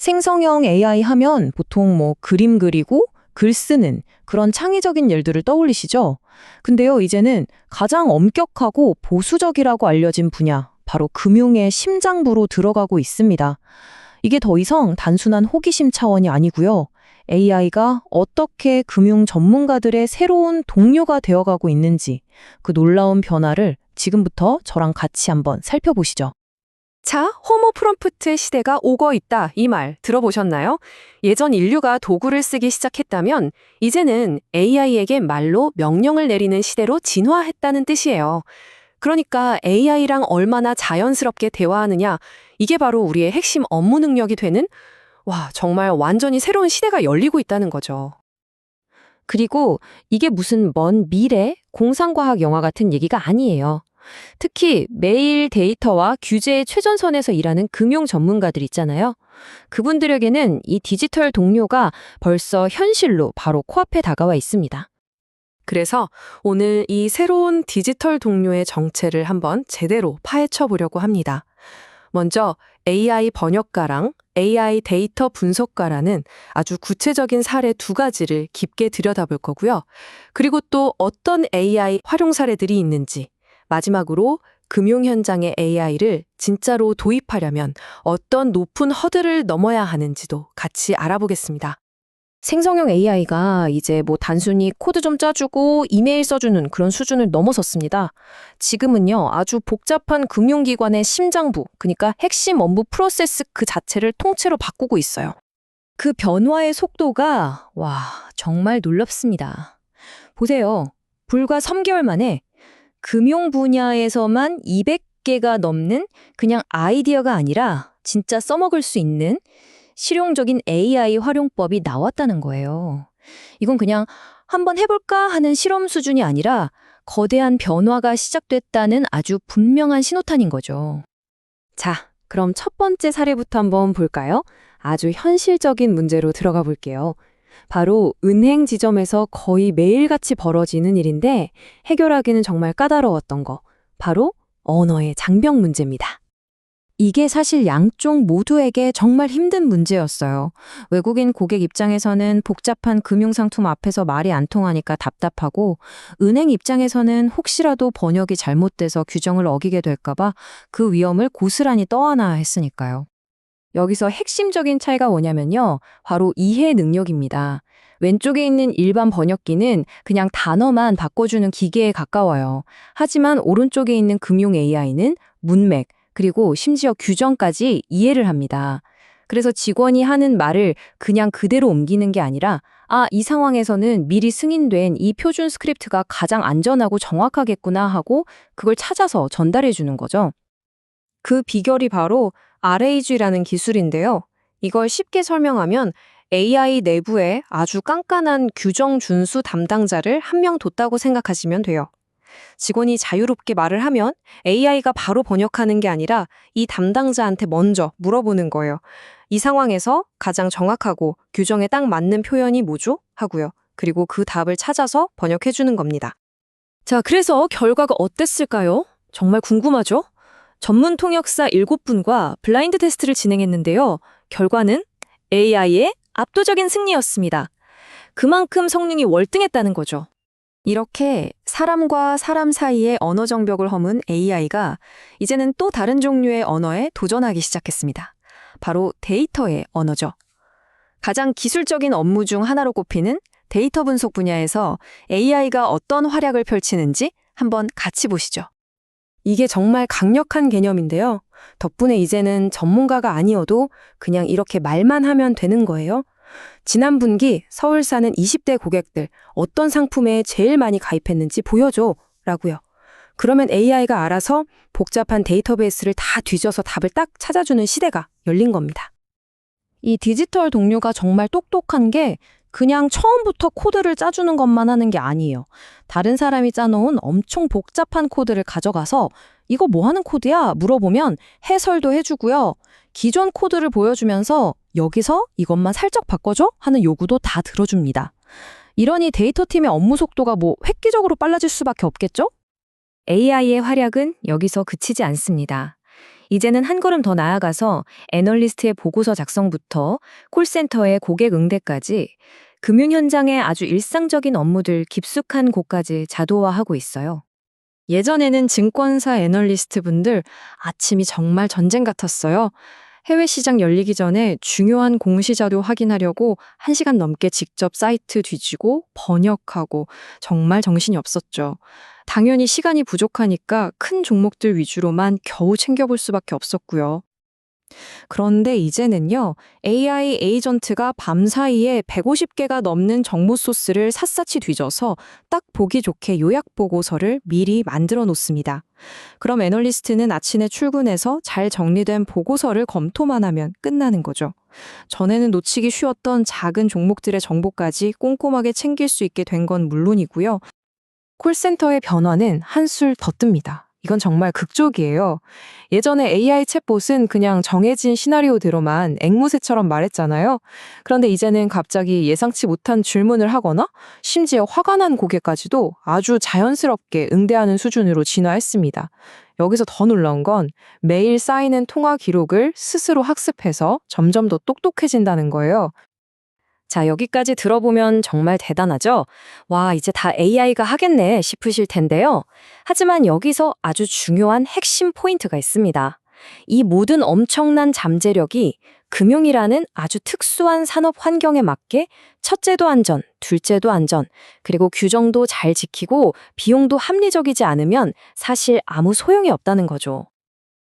생성형 AI 하면 보통 뭐 그림 그리고 글 쓰는 그런 창의적인 일들을 떠올리시죠? 근데요, 이제는 가장 엄격하고 보수적이라고 알려진 분야, 바로 금융의 심장부로 들어가고 있습니다. 이게 더 이상 단순한 호기심 차원이 아니고요. AI가 어떻게 금융 전문가들의 새로운 동료가 되어가고 있는지 그 놀라운 변화를 지금부터 저랑 같이 한번 살펴보시죠. 자, 호모 프롬프트 시대가 오고 있다. 이 말 들어보셨나요? 예전 인류가 도구를 쓰기 시작했다면 이제는 AI에게 말로 명령을 내리는 시대로 진화했다는 뜻이에요. 그러니까 AI랑 얼마나 자연스럽게 대화하느냐, 이게 바로 우리의 핵심 업무 능력이 되는 정말 완전히 새로운 시대가 열리고 있다는 거죠. 그리고 이게 무슨 먼 미래, 공상과학 영화 같은 얘기가 아니에요. 특히 매일 데이터와 규제의 최전선에서 일하는 금융 전문가들 있잖아요. 그분들에게는 이 디지털 동료가 벌써 현실로 바로 코앞에 다가와 있습니다. 그래서 오늘 이 새로운 디지털 동료의 정체를 한번 제대로 파헤쳐 보려고 합니다. 먼저 AI 번역가랑 AI 데이터 분석가라는 아주 구체적인 사례 두 가지를 깊게 들여다볼 거고요. 그리고 또 어떤 AI 활용 사례들이 있는지, 마지막으로 금융 현장의 AI를 진짜로 도입하려면 어떤 높은 허들을 넘어야 하는지도 같이 알아보겠습니다. 생성형 AI가 이제 뭐 단순히 코드 좀 짜주고 이메일 써주는 그런 수준을 넘어섰습니다. 지금은요, 아주 복잡한 금융기관의 심장부, 그러니까 핵심 업무 프로세스 그 자체를 통째로 바꾸고 있어요. 그 변화의 속도가, 정말 놀랍습니다. 보세요. 불과 3개월 만에 금융 분야에서만 200개가 넘는 그냥 아이디어가 아니라 진짜 써먹을 수 있는 실용적인 AI 활용법이 나왔다는 거예요. 이건 그냥 한번 해볼까 하는 실험 수준이 아니라 거대한 변화가 시작됐다는 아주 분명한 신호탄인 거죠. 자, 그럼 첫 번째 사례부터 한번 볼까요? 아주 현실적인 문제로 들어가 볼게요. 바로 은행 지점에서 거의 매일같이 벌어지는 일인데 해결하기는 정말 까다로웠던 거, 바로 언어의 장벽 문제입니다. 이게 사실 양쪽 모두에게 정말 힘든 문제였어요. 외국인 고객 입장에서는 복잡한 금융상품 앞에서 말이 안 통하니까 답답하고, 은행 입장에서는 혹시라도 번역이 잘못돼서 규정을 어기게 될까봐 그 위험을 고스란히 떠안아야 했으니까요. 여기서 핵심적인 차이가 뭐냐면요, 바로 이해 능력입니다. 왼쪽에 있는 일반 번역기는 그냥 단어만 바꿔주는 기계에 가까워요. 하지만 오른쪽에 있는 금융 AI는 문맥, 그리고 심지어 규정까지 이해를 합니다. 그래서 직원이 하는 말을 그냥 그대로 옮기는 게 아니라 이 상황에서는 미리 승인된 이 표준 스크립트가 가장 안전하고 정확하겠구나 하고 그걸 찾아서 전달해 주는 거죠. 그 비결이 바로 RAG라는 기술인데요. 이걸 쉽게 설명하면 AI 내부에 아주 깐깐한 규정 준수 담당자를 한 명 뒀다고 생각하시면 돼요. 직원이 자유롭게 말을 하면 AI가 바로 번역하는 게 아니라 이 담당자한테 먼저 물어보는 거예요. 이 상황에서 가장 정확하고 규정에 딱 맞는 표현이 뭐죠? 하고요. 그리고 그 답을 찾아서 번역해 주는 겁니다. 자, 그래서 결과가 어땠을까요? 정말 궁금하죠? 전문 통역사 7분과 블라인드 테스트를 진행했는데요. 결과는 AI의 압도적인 승리였습니다. 그만큼 성능이 월등했다는 거죠. 이렇게 사람과 사람 사이의 언어 장벽을 허문 AI가 이제는 또 다른 종류의 언어에 도전하기 시작했습니다. 바로 데이터의 언어죠. 가장 기술적인 업무 중 하나로 꼽히는 데이터 분석 분야에서 AI가 어떤 활약을 펼치는지 한번 같이 보시죠. 이게 정말 강력한 개념인데요. 덕분에 이제는 전문가가 아니어도 그냥 이렇게 말만 하면 되는 거예요. 지난 분기 서울 사는 20대 고객들 어떤 상품에 제일 많이 가입했는지 보여줘 라고요. 그러면 AI가 알아서 복잡한 데이터베이스를 다 뒤져서 답을 딱 찾아주는 시대가 열린 겁니다. 이 디지털 동료가 정말 똑똑한 게 그냥 처음부터 코드를 짜주는 것만 하는 게 아니에요. 다른 사람이 짜놓은 엄청 복잡한 코드를 가져가서 이거 뭐 하는 코드야? 물어보면 해설도 해주고요. 기존 코드를 보여주면서 여기서 이것만 살짝 바꿔줘? 하는 요구도 다 들어줍니다. 이러니 데이터팀의 업무 속도가 획기적으로 빨라질 수밖에 없겠죠? AI의 활약은 여기서 그치지 않습니다. 이제는 한 걸음 더 나아가서 애널리스트의 보고서 작성부터 콜센터의 고객 응대까지 금융 현장의 아주 일상적인 업무들 깊숙한 곳까지 자동화하고 있어요. 예전에는 증권사 애널리스트 분들 아침이 정말 전쟁 같았어요. 해외 시장 열리기 전에 중요한 공시자료 확인하려고 1시간 넘게 직접 사이트 뒤지고 번역하고 정말 정신이 없었죠. 당연히 시간이 부족하니까 큰 종목들 위주로만 겨우 챙겨볼 수밖에 없었고요. 그런데 이제는요, AI 에이전트가 밤사이에 150개가 넘는 정보 소스를 샅샅이 뒤져서 딱 보기 좋게 요약 보고서를 미리 만들어 놓습니다. 그럼 애널리스트는 아침에 출근해서 잘 정리된 보고서를 검토만 하면 끝나는 거죠. 전에는 놓치기 쉬웠던 작은 종목들의 정보까지 꼼꼼하게 챙길 수 있게 된 건 물론이고요. 콜센터의 변화는 한술 더 뜹니다. 이건 정말 극적이에요. 예전에 AI 챗봇은 그냥 정해진 시나리오대로만 앵무새처럼 말했잖아요. 그런데 이제는 갑자기 예상치 못한 질문을 하거나 심지어 화가 난 고객까지도 아주 자연스럽게 응대하는 수준으로 진화했습니다. 여기서 더 놀라운 건 매일 쌓이는 통화 기록을 스스로 학습해서 점점 더 똑똑해진다는 거예요. 자, 여기까지 들어보면 정말 대단하죠? 와, 이제 다 AI가 하겠네 싶으실 텐데요. 하지만 여기서 아주 중요한 핵심 포인트가 있습니다. 이 모든 엄청난 잠재력이 금융이라는 아주 특수한 산업 환경에 맞게 첫째도 안전, 둘째도 안전, 그리고 규정도 잘 지키고 비용도 합리적이지 않으면 사실 아무 소용이 없다는 거죠.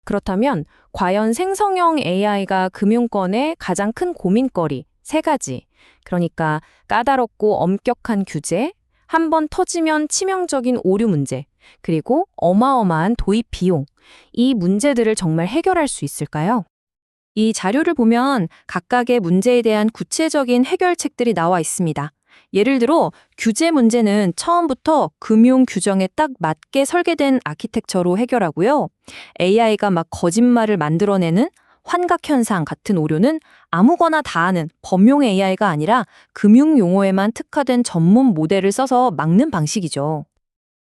그렇다면 과연 생성형 AI가 금융권의 가장 큰 고민거리 3가지, 그러니까 까다롭고 엄격한 규제, 한 번 터지면 치명적인 오류 문제, 그리고 어마어마한 도입 비용, 이 문제들을 정말 해결할 수 있을까요? 이 자료를 보면 각각의 문제에 대한 구체적인 해결책들이 나와 있습니다. 예를 들어 규제 문제는 처음부터 금융 규정에 딱 맞게 설계된 아키텍처로 해결하고요. AI가 막 거짓말을 만들어내는 환각현상 같은 오류는 아무거나 다 하는 범용 AI가 아니라 금융 용어에만 특화된 전문 모델을 써서 막는 방식이죠.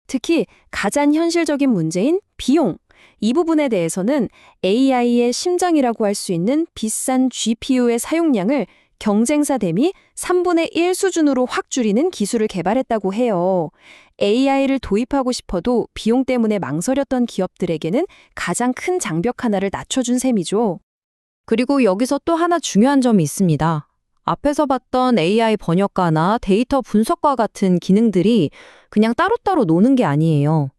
특히 가장 현실적인 문제인 비용. 이 부분에 대해서는 AI의 심장이라고 할 수 있는 비싼 GPU의 사용량을 경쟁사 대비 3분의 1 수준으로 확 줄이는 기술을 개발했다고 해요. AI를 도입하고 싶어도 비용 때문에 망설였던 기업들에게는 가장 큰 장벽 하나를 낮춰준 셈이죠. 그리고 여기서 또 하나 중요한 점이 있습니다. 앞에서 봤던 AI 번역가나 데이터 분석과 같은 기능들이 그냥 따로따로 노는 게 아니에요.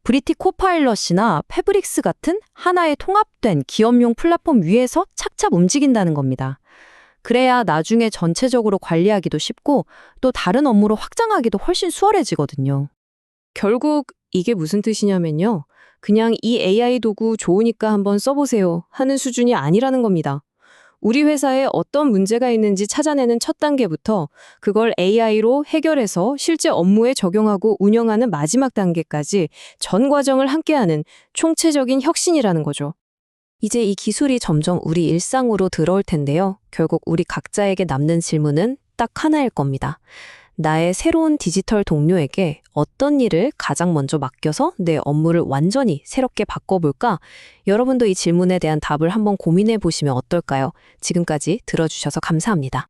브리티 코파일럿이나 패브릭스 같은 하나의 통합된 기업용 플랫폼 위에서 착착 움직인다는 겁니다. 그래야 나중에 전체적으로 관리하기도 쉽고 또 다른 업무로 확장하기도 훨씬 수월해지거든요. 결국 이게 무슨 뜻이냐면요. 그냥 이 AI 도구 좋으니까 한번 써보세요 하는 수준이 아니라는 겁니다. 우리 회사에 어떤 문제가 있는지 찾아내는 첫 단계부터 그걸 AI로 해결해서 실제 업무에 적용하고 운영하는 마지막 단계까지 전 과정을 함께하는 총체적인 혁신이라는 거죠. 이제 이 기술이 점점 우리 일상으로 들어올 텐데요. 결국 우리 각자에게 남는 질문은 딱 하나일 겁니다. 나의 새로운 디지털 동료에게 어떤 일을 가장 먼저 맡겨서 내 업무를 완전히 새롭게 바꿔볼까? 여러분도 이 질문에 대한 답을 한번 고민해 보시면 어떨까요? 지금까지 들어주셔서 감사합니다.